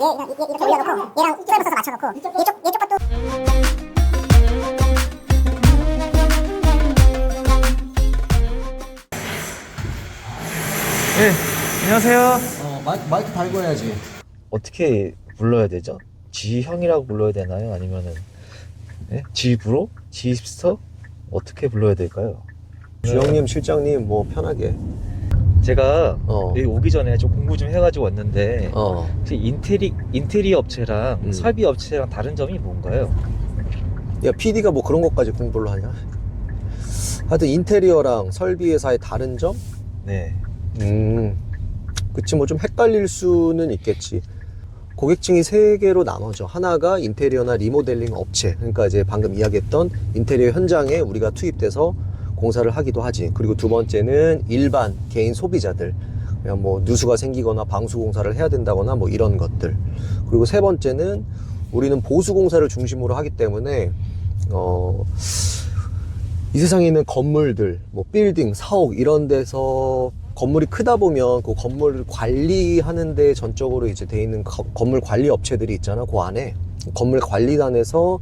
이렇게 올려놓고 얘랑 트랩을 써서 맞춰놓고 얘쪽 것도 네, 안녕하세요. 마이크 달고 해야지. 어떻게 불러야 되죠? 지형이라고 불러야 되나요? 아니면은 지브로? 지스터? 어떻게 불러야 될까요? 주영님, 실장님 뭐 편하게. 제가 어. 여기 오기 전에 좀 공부 좀 해가지고 왔는데 혹시 인테리어 업체랑 설비 업체랑 다른 점이 뭔가요? 야, PD가 뭐 그런 것까지 공부를 하냐? 하여튼 인테리어랑 설비 회사의 다른 점? 네. 그치, 뭐 좀 헷갈릴 수는 있겠지. 고객층이 세 개로 나눠져. 하나가 인테리어나 리모델링 업체. 그러니까 이제 방금 이야기했던 인테리어 현장에 우리가 투입돼서 공사를 하기도 하지. 그리고 두 번째는 일반 개인 소비자들. 그냥 뭐 누수가 생기거나 방수 공사를 해야 된다거나 뭐 이런 것들. 그리고 세 번째는 우리는 보수 공사를 중심으로 하기 때문에 이 세상에 있는 건물들, 뭐 빌딩, 사옥 이런 데서 건물이 크다 보면 그 건물을 관리하는 데 전적으로 이제 돼 있는 건물 관리 업체들이 있잖아. 그 안에 건물 관리단에서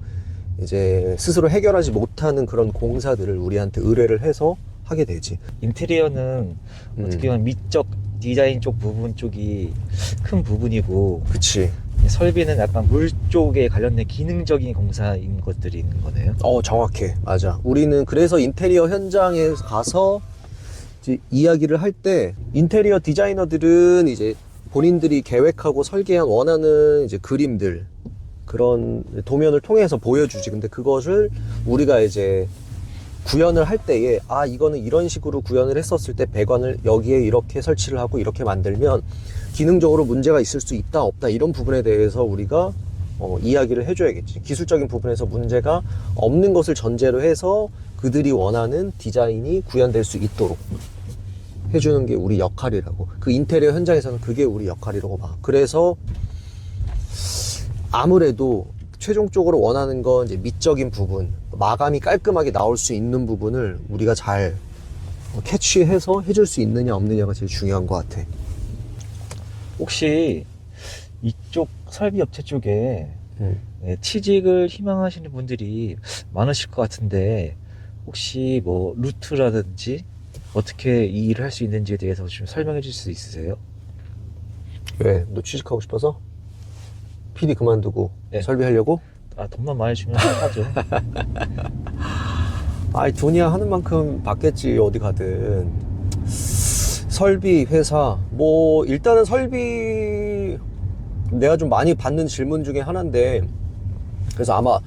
이제 스스로 해결하지 못하는 그런 공사들을 우리한테 의뢰를 해서 하게 되지. 인테리어는 어떻게 보면 미적 디자인 쪽 부분 쪽이 큰 부분이고, 그치. 설비는 약간 물 쪽에 관련된 기능적인 공사인 것들이 있는 거네요. 정확해. 맞아. 우리는 그래서 인테리어 현장에 가서 이제 이야기를 할 때 인테리어 디자이너들은 이제 본인들이 계획하고 설계한 원하는 이제 그림들, 그런 도면을 통해서 보여주지. 근데 그것을 우리가 이제 구현을 할 때에 이거는 이런 식으로 구현을 했었을 때 배관을 여기에 이렇게 설치를 하고 이렇게 만들면 기능적으로 문제가 있을 수 있다 없다 이런 부분에 대해서 우리가 이야기를 해줘야겠지. 기술적인 부분에서 문제가 없는 것을 전제로 해서 그들이 원하는 디자인이 구현될 수 있도록 해주는 게 우리 역할이라고. 그 인테리어 현장에서는 그게 우리 역할이라고 봐. 그래서 아무래도 최종적으로 원하는 건 이제 미적인 부분, 마감이 깔끔하게 나올 수 있는 부분을 우리가 잘 캐치해서 해줄 수 있느냐 없느냐가 제일 중요한 것 같아. 혹시 이쪽 설비 업체 쪽에 취직을 희망하시는 분들이 많으실 것 같은데, 혹시 뭐 루트라든지 어떻게 이 일을 할 수 있는지에 대해서 좀 설명해 줄 수 있으세요? 왜? 너 취직하고 싶어서? PD 그만두고 설비하려고? 돈만 많이 주면 하죠. 돈이야 하는 만큼 받겠지, 어디 가든. 설비 회사, 뭐 일단은 설비 내가 좀 많이 받는 질문 중에 하나인데, 그래서 아마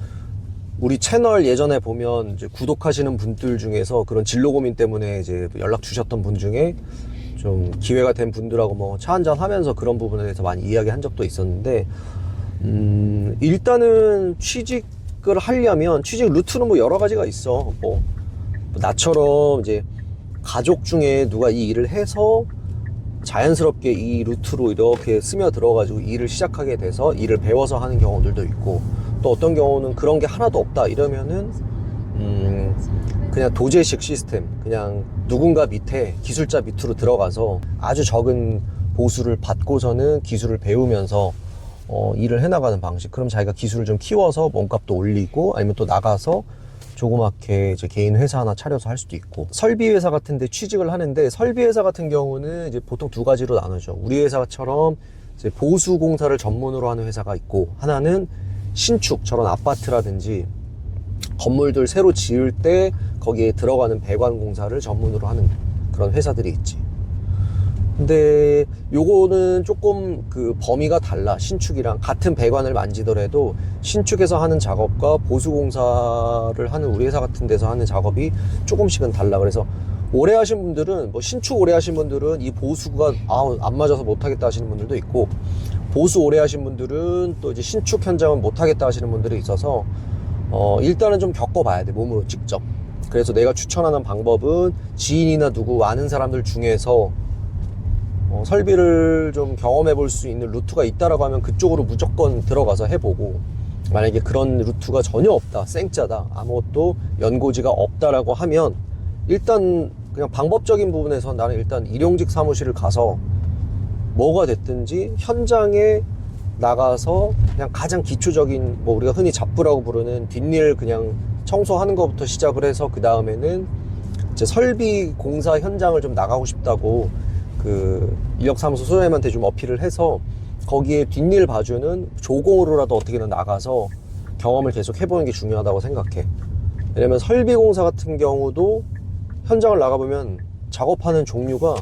우리 채널 예전에 보면 이제 구독하시는 분들 중에서 그런 진로 고민 때문에 이제 연락 주셨던 분 중에 좀 기회가 된 분들하고 뭐 차 한잔 하면서 그런 부분에 대해서 많이 이야기한 적도 있었는데, 일단은 취직을 하려면 취직 루트는 뭐 여러 가지가 있어. 뭐 나처럼 이제 가족 중에 누가 이 일을 해서 자연스럽게 이 루트로 이렇게 스며들어가지고 일을 시작하게 돼서 일을 배워서 하는 경우들도 있고, 또 어떤 경우는 그런 게 하나도 없다 이러면은 그냥 도제식 시스템, 그냥 누군가 밑에 기술자 밑으로 들어가서 아주 적은 보수를 받고서는 기술을 배우면서 일을 해나가는 방식. 그럼 자기가 기술을 좀 키워서 몸값도 올리고, 아니면 또 나가서 조그맣게 이제 개인 회사 하나 차려서 할 수도 있고. 설비 회사 같은 데 취직을 하는데, 설비 회사 같은 경우는 이제 보통 두 가지로 나누죠. 우리 회사처럼 이제 보수 공사를 전문으로 하는 회사가 있고, 하나는 신축, 저런 아파트라든지 건물들 새로 지을 때 거기에 들어가는 배관 공사를 전문으로 하는 그런 회사들이 있지. 근데 요거는 조금 그 범위가 달라. 신축이랑 같은 배관을 만지더라도 신축에서 하는 작업과 보수공사를 하는 우리 회사 같은 데서 하는 작업이 조금씩은 달라. 그래서 오래 하신 분들은, 뭐 신축 오래 하신 분들은 이 보수가 안 맞아서 못하겠다 하시는 분들도 있고, 보수 오래 하신 분들은 또 이제 신축 현장은 못하겠다 하시는 분들이 있어서 일단은 좀 겪어봐야 돼, 몸으로 직접. 그래서 내가 추천하는 방법은 지인이나 누구 아는 사람들 중에서 설비를 좀 경험해 볼 수 있는 루트가 있다라고 하면 그쪽으로 무조건 들어가서 해보고, 만약에 그런 루트가 전혀 없다, 생짜다, 아무것도 연고지가 없다라고 하면 일단 그냥 방법적인 부분에서 나는 일단 일용직 사무실을 가서 뭐가 됐든지 현장에 나가서 그냥 가장 기초적인 뭐 우리가 흔히 잡부라고 부르는 뒷일 그냥 청소하는 것부터 시작을 해서 그 다음에는 이제 설비 공사 현장을 좀 나가고 싶다고 그 인력사무소 소장님한테 좀 어필을 해서 거기에 뒷일 봐주는 조공으로라도 어떻게든 나가서 경험을 계속 해보는 게 중요하다고 생각해. 왜냐면 설비 공사 같은 경우도 현장을 나가보면 작업하는 종류가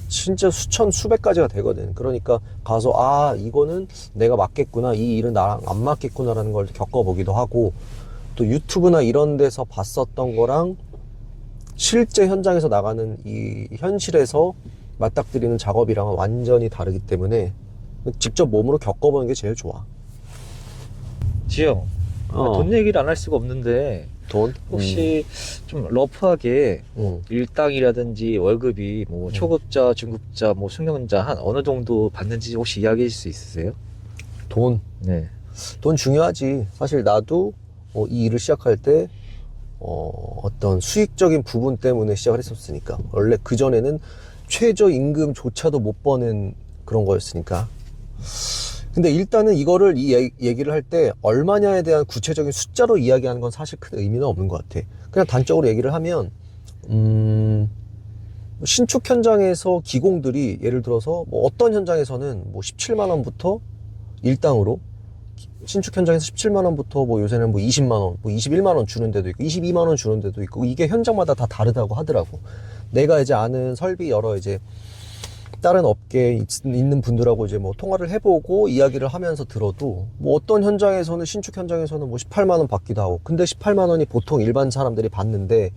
진짜 수천 수백 가지가 되거든. 그러니까 가서 아 이거는 내가 맞겠구나, 이 일은 나랑 안 맞겠구나 라는 걸 겪어보기도 하고, 또 유튜브나 이런 데서 봤었던 거랑 실제 현장에서 나가는 이 현실에서 맞닥뜨리는 작업이랑은 완전히 다르기 때문에 직접 몸으로 겪어보는 게 제일 좋아. 지영, 돈 얘기를 안 할 수가 없는데 돈? 혹시 좀 러프하게 일당이라든지 월급이 뭐 초급자, 중급자, 뭐 숙련자 한 어느 정도 받는지 혹시 이야기해 줄 수 있으세요? 돈. 네. 돈 중요하지. 사실 나도 이 일을 시작할 때 어떤 수익적인 부분 때문에 시작을 했었으니까. 원래 그전에는 최저임금조차도 못 버는 그런 거였으니까. 근데 일단은 이거를 이 얘기를 할 때 얼마냐에 대한 구체적인 숫자로 이야기하는 건 사실 큰 의미는 없는 것 같아. 그냥 단적으로 얘기를 하면 신축 현장에서 기공들이 예를 들어서 뭐 어떤 현장에서는 뭐 17만 원부터 일당으로, 신축 현장에서 17만 원부터 뭐 요새는 뭐 20만 원, 뭐 21만 원 주는 데도 있고 22만 원 주는 데도 있고, 이게 현장마다 다 다르다고 하더라고. 내가 이제 아는 설비 여러 이제 다른 업계에 있는 분들하고 이제 뭐 통화를 해보고 이야기를 하면서 들어도 뭐 어떤 현장에서는, 신축 현장에서는 뭐 18만 원 받기도 하고, 근데 18만 원이 보통 일반 사람들이 받는데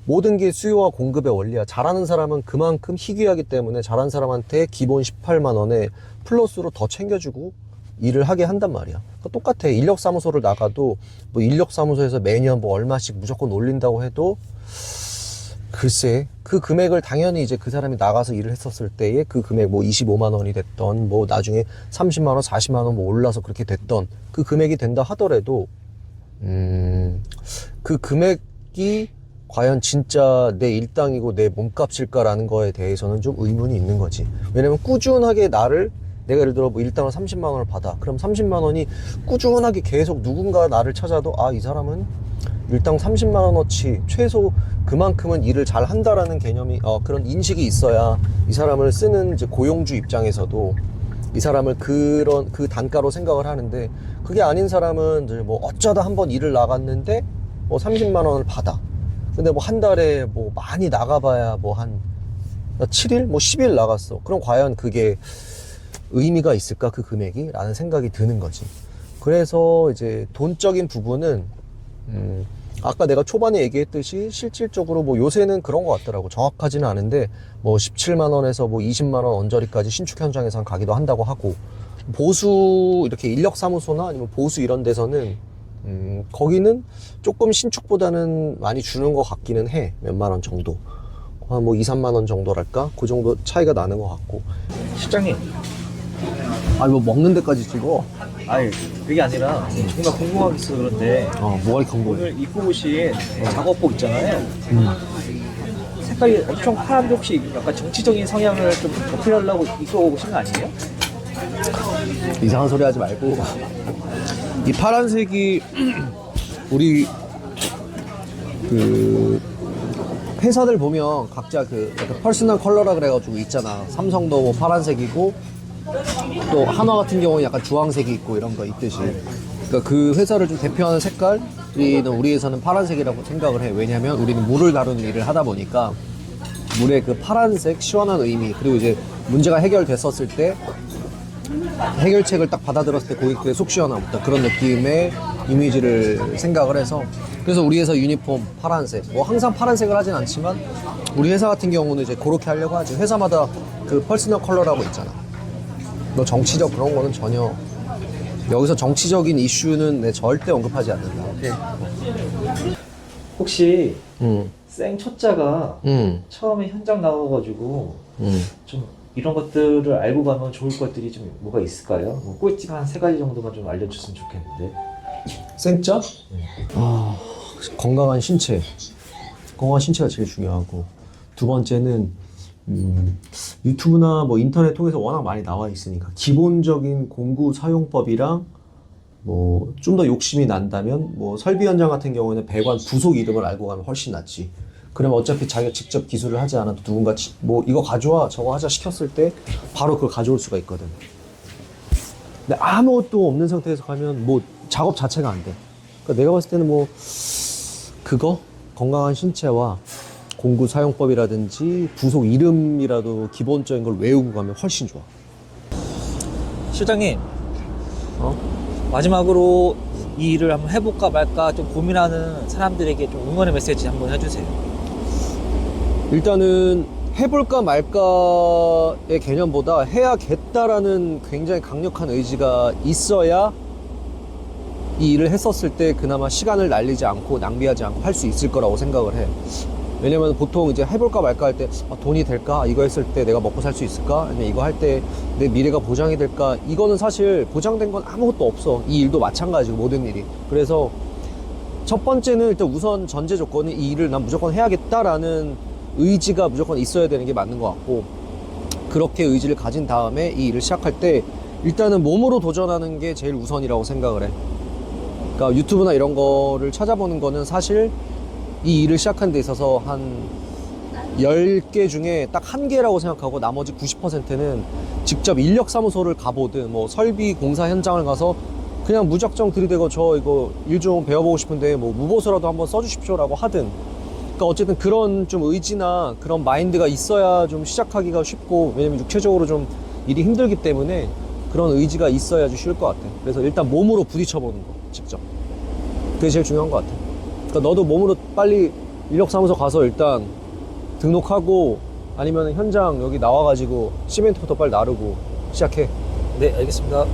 모든 게 수요와 공급의 원리야. 잘하는 사람은 그만큼 희귀하기 때문에 잘하는 사람한테 기본 18만 원에 플러스로 더 챙겨주고 일을 하게 한단 말이야. 그러니까 똑같아. 인력사무소를 나가도 뭐 인력사무소에서 매년 뭐 얼마씩 무조건 올린다고 해도 글쎄 그 금액을 당연히 이제 그 사람이 나가서 일을 했었을 때에 그 금액 뭐 25만 원이 됐던 뭐 나중에 30만 원, 40만 원 뭐 올라서 그렇게 됐던 그 금액이 된다 하더라도 그 금액이 과연 진짜 내 일당이고 내 몸값일까라는 거에 대해서는 좀 의문이 있는 거지. 왜냐면 꾸준하게 내가 예를 들어 뭐 일당을 30만 원을 받아. 그럼 30만 원이 꾸준하게 계속 누군가 나를 찾아도 아, 이 사람은 일당 30만 원어치 최소 그만큼은 일을 잘 한다라는 개념이 그런 인식이 있어야 이 사람을 쓰는 이제 고용주 입장에서도 이 사람을 그 단가로 생각을 하는데, 그게 아닌 사람은 이제 뭐 어쩌다 한번 일을 나갔는데 뭐 30만 원을 받아. 근데 뭐 한 달에 뭐 많이 나가봐야 뭐 한 7일? 뭐 10일 나갔어. 그럼 과연 그게 의미가 있을까, 그 금액이? 라는 생각이 드는 거지. 그래서 이제 돈적인 부분은 아까 내가 초반에 얘기했듯이 실질적으로 뭐 요새는 그런 것 같더라고. 정확하지는 않은데 뭐 17만 원에서 뭐 20만 원 언저리까지 신축 현장에선 가기도 한다고 하고, 보수 이렇게 인력사무소나 아니면 보수 이런 데서는 거기는 조금 신축보다는 많이 주는 것 같기는 해. 몇만 원 정도. 한 뭐 2, 3만 원 정도랄까? 그 정도 차이가 나는 것 같고. 실장님, 아니 뭐 먹는 데까지 찍어? 아니 그게 아니라 정말 궁금한 게 있어서 그런데 뭐가 이렇게 궁금해? 오늘 입고 오신 작업복 있잖아요. 색깔이 엄청 파란데 혹시 약간 정치적인 성향을 좀 어필하려고 입고 오신 거 아니에요? 이상한 소리 하지 말고, 이 파란색이 우리 그 회사들 보면 각자 그 퍼스널 컬러라 그래가지고 있잖아. 삼성도 뭐 파란색이고 또 한화 같은 경우는 약간 주황색이 있고 이런 거 있듯이, 그러니까 그 회사를 좀 대표하는 색깔이 우리 회사는 파란색이라고 생각을 해. 왜냐면 우리는 물을 다루는 일을 하다 보니까 물의 그 파란색 시원한 의미, 그리고 이제 문제가 해결됐었을 때 해결책을 딱 받아들였을 때 고객들의 속 시원함, 그런 느낌의 이미지를 생각을 해서, 그래서 우리 회사 유니폼 파란색, 뭐 항상 파란색을 하진 않지만 우리 회사 같은 경우는 이제 그렇게 하려고 하지. 회사마다 그 퍼스널 컬러라고 있잖아. 뭐 정치적 그런 거는 전혀, 여기서 정치적인 이슈는 절대 언급하지 않는다. 네. 혹시 생 초짜가 처음에 현장 나와가지고 좀 이런 것들을 알고 가면 좋을 것들이 좀 뭐가 있을까요? 뭐 꿀팁 한 3가지 정도만 좀 알려줬으면 좋겠는데. 생짜? 건강한 신체. 건강한 신체가 제일 중요하고, 두 번째는 유튜브나 뭐 인터넷 통해서 워낙 많이 나와 있으니까 기본적인 공구 사용법이랑 뭐 좀 더 욕심이 난다면 뭐 설비 현장 같은 경우에는 배관 부속 이름을 알고 가면 훨씬 낫지. 그러면 어차피 자기가 직접 기술을 하지 않아도 누군가 뭐 이거 가져와 저거 하자 시켰을 때 바로 그걸 가져올 수가 있거든. 근데 아무것도 없는 상태에서 가면 뭐 작업 자체가 안 돼. 그러니까 내가 봤을 때는 뭐 그거 건강한 신체와 공구 사용법이라든지 부속 이름이라도 기본적인 걸 외우고 가면 훨씬 좋아. 실장님, 마지막으로 이 일을 한번 해볼까 말까 좀 고민하는 사람들에게 좀 응원의 메시지 한번 해주세요. 일단은 해볼까 말까의 개념보다 해야겠다라는 굉장히 강력한 의지가 있어야 이 일을 했었을 때 그나마 시간을 날리지 않고 낭비하지 않고 할 수 있을 거라고 생각을 해. 왜냐면 보통 이제 해볼까 말까 할 때 돈이 될까? 이거 했을 때 내가 먹고 살 수 있을까? 아니면 이거 할 때 내 미래가 보장이 될까? 이거는 사실 보장된 건 아무것도 없어. 이 일도 마찬가지고 모든 일이. 그래서 첫 번째는 일단 우선 전제 조건이 이 일을 난 무조건 해야겠다라는 의지가 무조건 있어야 되는 게 맞는 것 같고, 그렇게 의지를 가진 다음에 이 일을 시작할 때 일단은 몸으로 도전하는 게 제일 우선이라고 생각을 해. 그러니까 유튜브나 이런 거를 찾아보는 거는 사실 이 일을 시작하는 데 있어서 한 10개 중에 딱 1개라고 생각하고 나머지 90%는 직접 인력사무소를 가보든 뭐 설비 공사 현장을 가서 그냥 무작정 들이대고 저 이거 일 좀 배워보고 싶은데 뭐 무보서라도 한번 써주십시오라고 하든, 그러니까 어쨌든 그런 좀 의지나 그런 마인드가 있어야 좀 시작하기가 쉽고, 왜냐면 육체적으로 좀 일이 힘들기 때문에 그런 의지가 있어야지 쉬울 것 같아. 그래서 일단 몸으로 부딪혀보는 거 직접, 그게 제일 중요한 것 같아. 그러니까 너도 몸으로 빨리 인력사무소 가서 일단 등록하고 아니면 현장 여기 나와가지고 시멘트부터 빨리 나르고 시작해. 네, 알겠습니다.